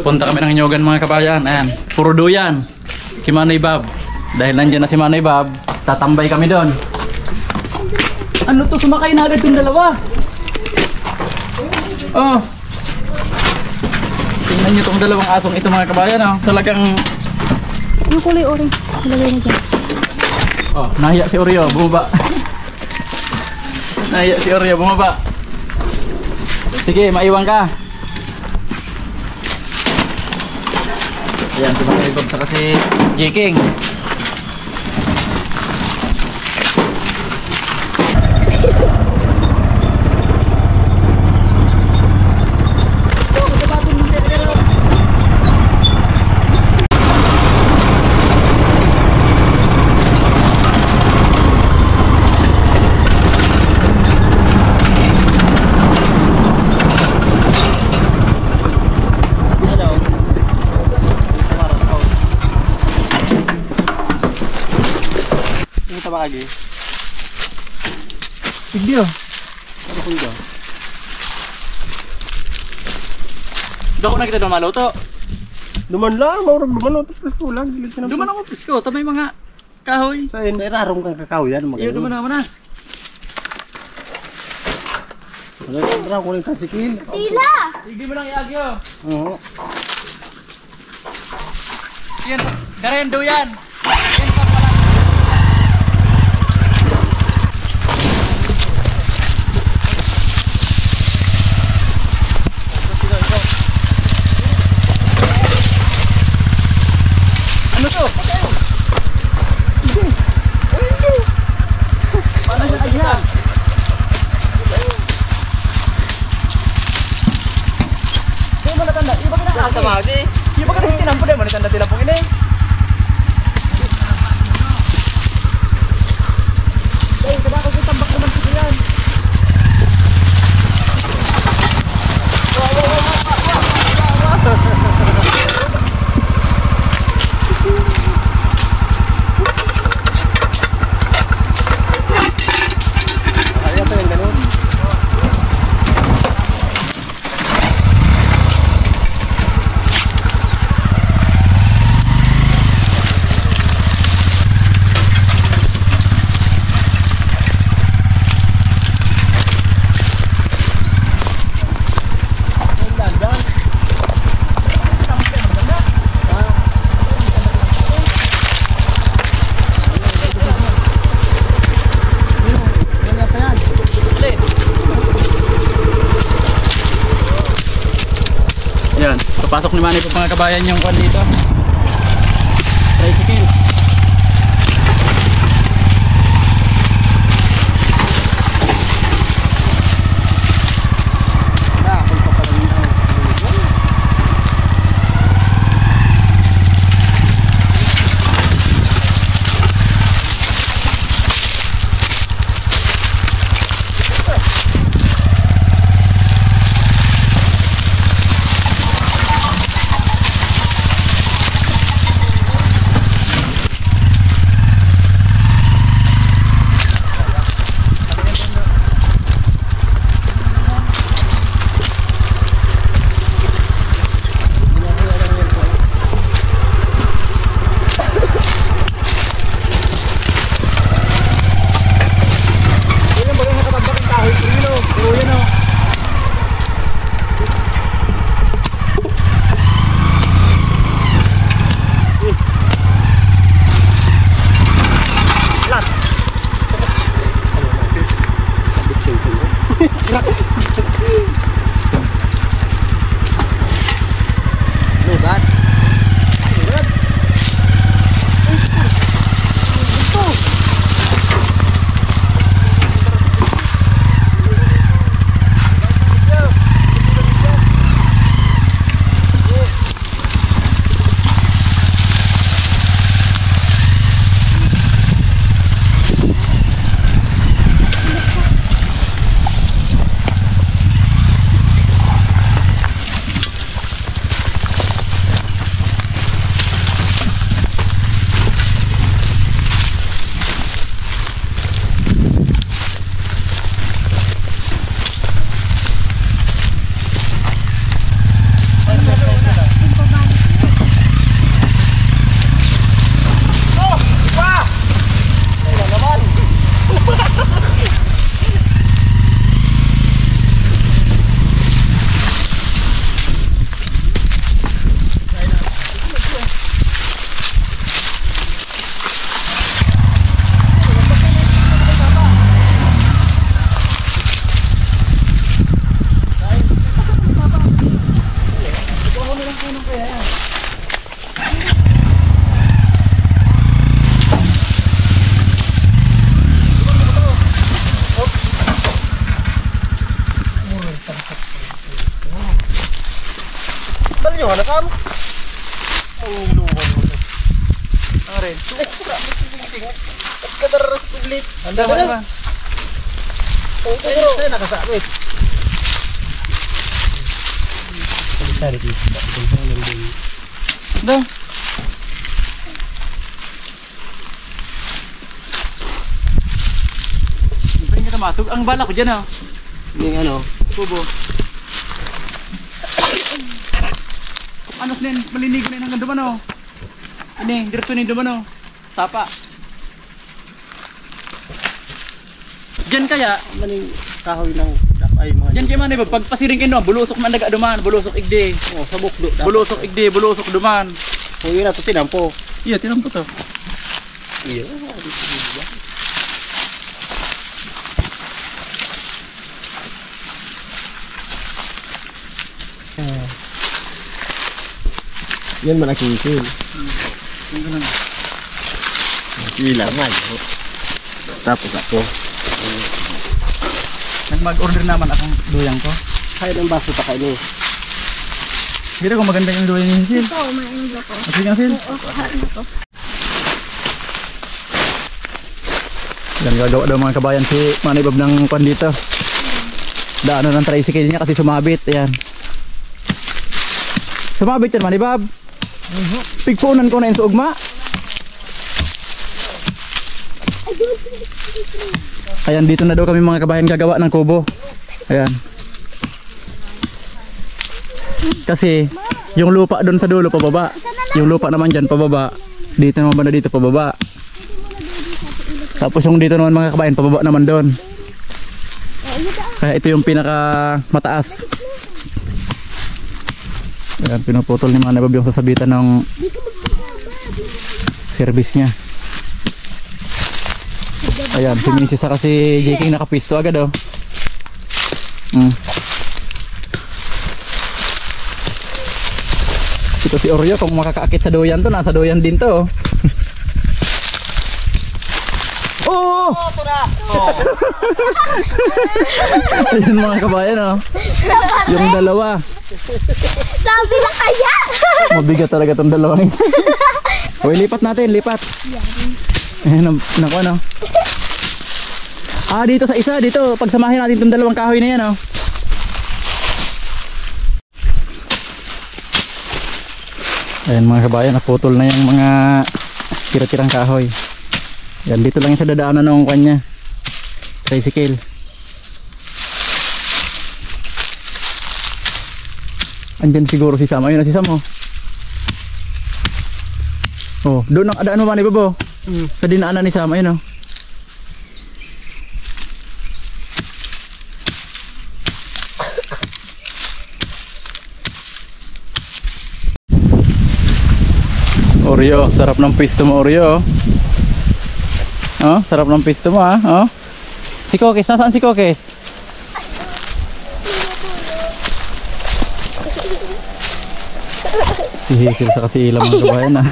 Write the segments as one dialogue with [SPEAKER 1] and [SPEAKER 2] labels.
[SPEAKER 1] Punta kami ng Hinyogan mga kabayan. Ayan, puro duyan. Kay Manoy Bob. Dahil nandiyan na si Manoy Bob, tatambay kami doon. Ano to? Sumakay na agad yung dalawa. Oh. Tingnan nyo itong dalawang asong ito mga kabayan. Oh. Talagang...
[SPEAKER 2] Yung kulay orange. Ilagay na dyan.
[SPEAKER 1] Oh, nahiya si Oreo. Bumaba. Nahiya si Oreo. Bumaba. Sige, maiwan ka. Ayan, si Manoy Bob saka si J-King.
[SPEAKER 3] Lagi.
[SPEAKER 1] Video.
[SPEAKER 3] Ano kung ito?
[SPEAKER 1] Dako na kita doon maluto.
[SPEAKER 3] Duman lang, maurang duman. Tapos lang.
[SPEAKER 1] Duman ako pisko. Tamay mga kahoy.
[SPEAKER 3] Sa inyo, rarong kang kakao yan.
[SPEAKER 1] Iyo, duman naman na.
[SPEAKER 3] Wala ko lang kasikil.
[SPEAKER 2] Tila!
[SPEAKER 1] Sige mo lang iagyo.
[SPEAKER 3] Oo.
[SPEAKER 1] Yan, garendo yan. Ano to? Paano siya kaya? Hindi mo natanda. Iba ka na agi.
[SPEAKER 3] Tamagi.
[SPEAKER 1] Iba ka na tinampo din. Manitanda tinampo ini. Eh, kabako ko tambak naman ko yan. Yan, papasok ni Manny po mga kabayan yung kwan dito. Tricycle.
[SPEAKER 3] Dali nyo, anak kam. Ang luwan mo.
[SPEAKER 1] Ano rin?
[SPEAKER 3] At kadararas piglit.
[SPEAKER 1] Handa ba naman?
[SPEAKER 3] Ayun, tayo nakasabit.
[SPEAKER 1] Handa. Hindi pa rin kita matug. Ang bala ko dyan ah.
[SPEAKER 3] Yung ano,
[SPEAKER 1] Kubo. Ano sin malinig na hanggang dumano. Ini, diretso ni dumano. Tapa. Diyan kaya,
[SPEAKER 3] maning kahoy ng ay mga
[SPEAKER 1] diyan kaya man ba pagpasiring kino, bulusok man daga duman, bulusok igdi.
[SPEAKER 3] oh, sa buklo.
[SPEAKER 1] Bulusok igdi, bulusok duman.
[SPEAKER 3] Kung yun na ito tinampo.
[SPEAKER 1] Iya, tinam ko to.
[SPEAKER 3] Iya. Yan man nakikiil. Ilangan. Tapos ako.
[SPEAKER 1] Nag-mag-order naman akong duyang ko.
[SPEAKER 3] Kaya ng baso pa kayo.
[SPEAKER 1] Hindi ko maganda yung duyang ni Sil.
[SPEAKER 2] Ito, mainit ako.
[SPEAKER 1] Sige nga Sil.
[SPEAKER 2] Oo, kahain ako.
[SPEAKER 1] Yan gagawa daw mga kabayan si Manay Bob ng kwan dito. Daanan ng tricycle niya kasi sumabit. Ayan. Sumabit yan Manay Bob. Pigpunan ko na yun sa ugma. Ayan, dito na daw kami mga kabayan gagawa ng kubo. Ayan. Kasi yung lupa doon sa dulo pababa. Yung lupa naman dyan pababa. Dito naman banda dito pababa. Tapos yung dito naman mga kabayan pababa naman doon. Kaya ito yung pinaka mataas. Ayan, pinuputol ni Manay Bob yung sasabitan ng service niya. Ayan, si Mrs. saka si J.K. nakapisto agad oh. Ito si Oreo kung makakaakit sa doyan to, nasa doyan din to oh. Oh! Ayun mga kabayan oh. Yung dalawa.
[SPEAKER 2] Sabi na kaya!
[SPEAKER 1] Mabigat talaga tong dalawang ito. Uy, lipat natin, lipat. Ayan, naku ano. Ah, dito sa isa, dito. Pagsamahin natin tong dalawang kahoy na yan oh. Ayan mga kabayan, naputol na yung mga tira-tirang kahoy. Yan, dito lang yung sa dadaanan ng kanya. Tricycle. Andyan siguro si Sam. Ayun na si Sam oh. Oh, doon ang adaan mo Manay Bob oh. Sa dinaanan ni Sam, ayun oh. Oreo, sarap ng pisto mo Oreo. Oh, sarap ng pisto mo ah. Oh. Si Kokes, nasaan si Kokes? Si Hazel sa kasi ilang mga kabayan ah.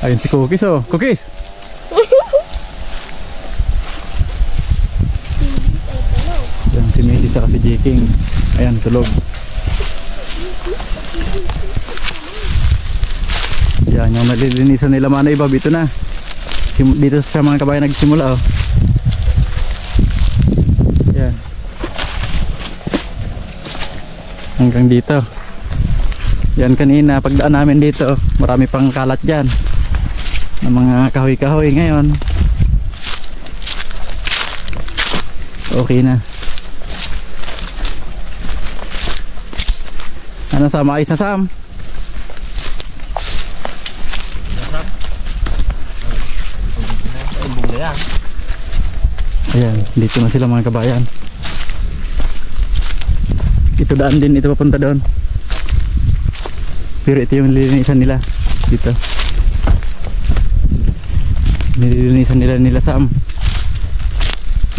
[SPEAKER 1] Ayun si Kokes oh. Kokes! Yan si Missy sa kasi J-King. Ayan, tulog. Yan yung nalilinisan nila Manay Bob. Ito na. Dito sa mga kabayan nagsimula oh. Yan. Hanggang dito. Yan kanina pagdaan namin dito. Marami pang kalat dyan. Ng mga kahoy-kahoy ngayon. Okay na. Ano Sam? Ayos na Sam? Ayan, dito na sila mga kabayan. Ito daan din, ito papunta doon. Pero ito yung nililinisan nila dito. Nililinisan nila Sam.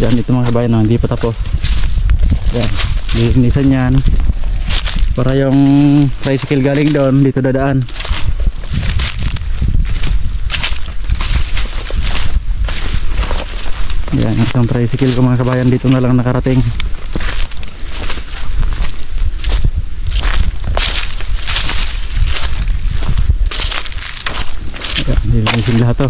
[SPEAKER 1] Yan, ito mga kabayan, hindi pa tapos. Yan, nililinisan yan. Para yung tricycle galing doon, dito dadaan. Yan, ang tricycle ko mga kabayan dito na lang nakarating. Ayan, linisin lahat to.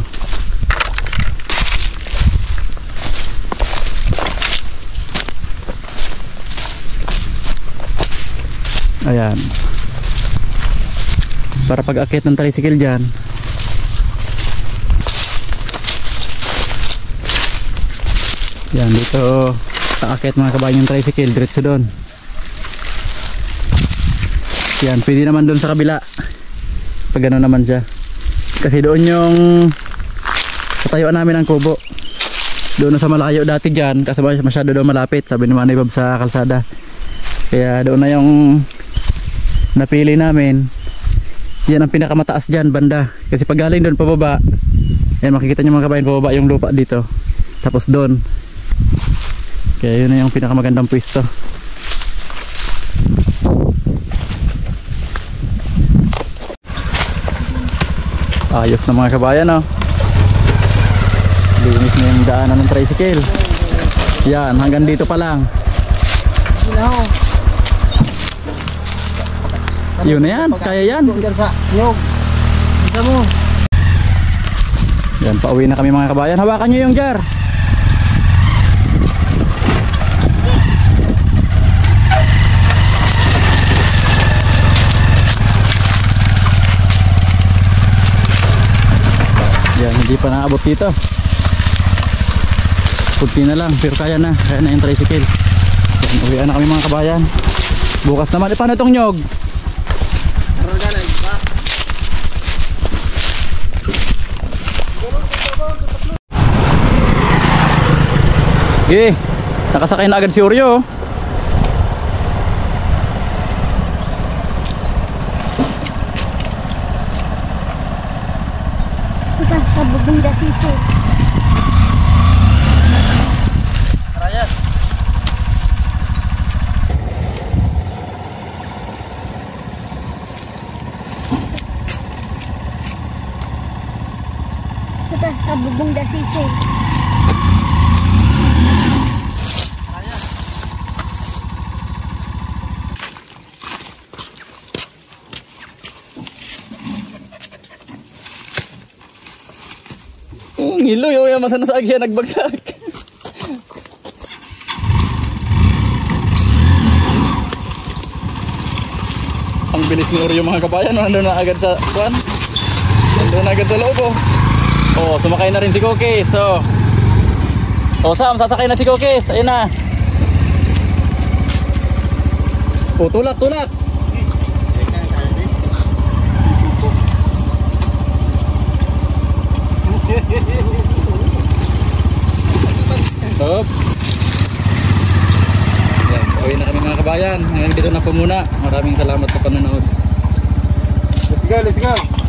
[SPEAKER 1] Ayan. Para pag-akit ng tricycle dyan, yan dito paakit mga kabayan yung tricycle diretso doon. Yan, pwede naman doon sa kabila pag gano'n naman siya, kasi doon yung patayuan namin ng kubo. Doon na sa malayo dati dyan kasi masyado daw malapit, sabi ni Manay Bob sa kalsada. Kaya doon na yung napili namin. Yan ang pinakamataas dyan banda, kasi pag galing doon pababa, yan makikita nyo mga kabayan, pababa yung lupa dito, tapos doon. Kaya yun na yung pinakamagandang pwesto. Ayos na mga kabayan, oh. Linis na yung daanan ng tricycle. Yan, hanggang dito pa lang. Yun na yan, kaya yan. Yan, pauwi na kami mga kabayan. Hawakan nyo yung jar. Yan, hindi pa naabot dito. Kunti na lang, pero kaya na yung tricycle. Yan, uwian na kami mga kabayan. Bukas naman, paano itong nyog? Okay, nakasakay na agad si Oreo.
[SPEAKER 2] Kita sabubong dito.
[SPEAKER 3] Raya.
[SPEAKER 2] Kita sabubong dito.
[SPEAKER 1] Oh, ngiloy, oh, yung masanasag yan, nagbagsak. Ang bilis ni Oreo mga kabayan, nandun na agad sa kwan. Nandun na agad sa loob, oh. Oh, sumakay na rin si Kokis, oh. Oh, Sam, sasakay na si Kokis, ayun na. Oh, tulak, tulak. Stop. Yan, pauwi na kami mga kabayan. Hanggang dito na po muna. Maraming salamat sa panonood.
[SPEAKER 3] Let's go, let's go.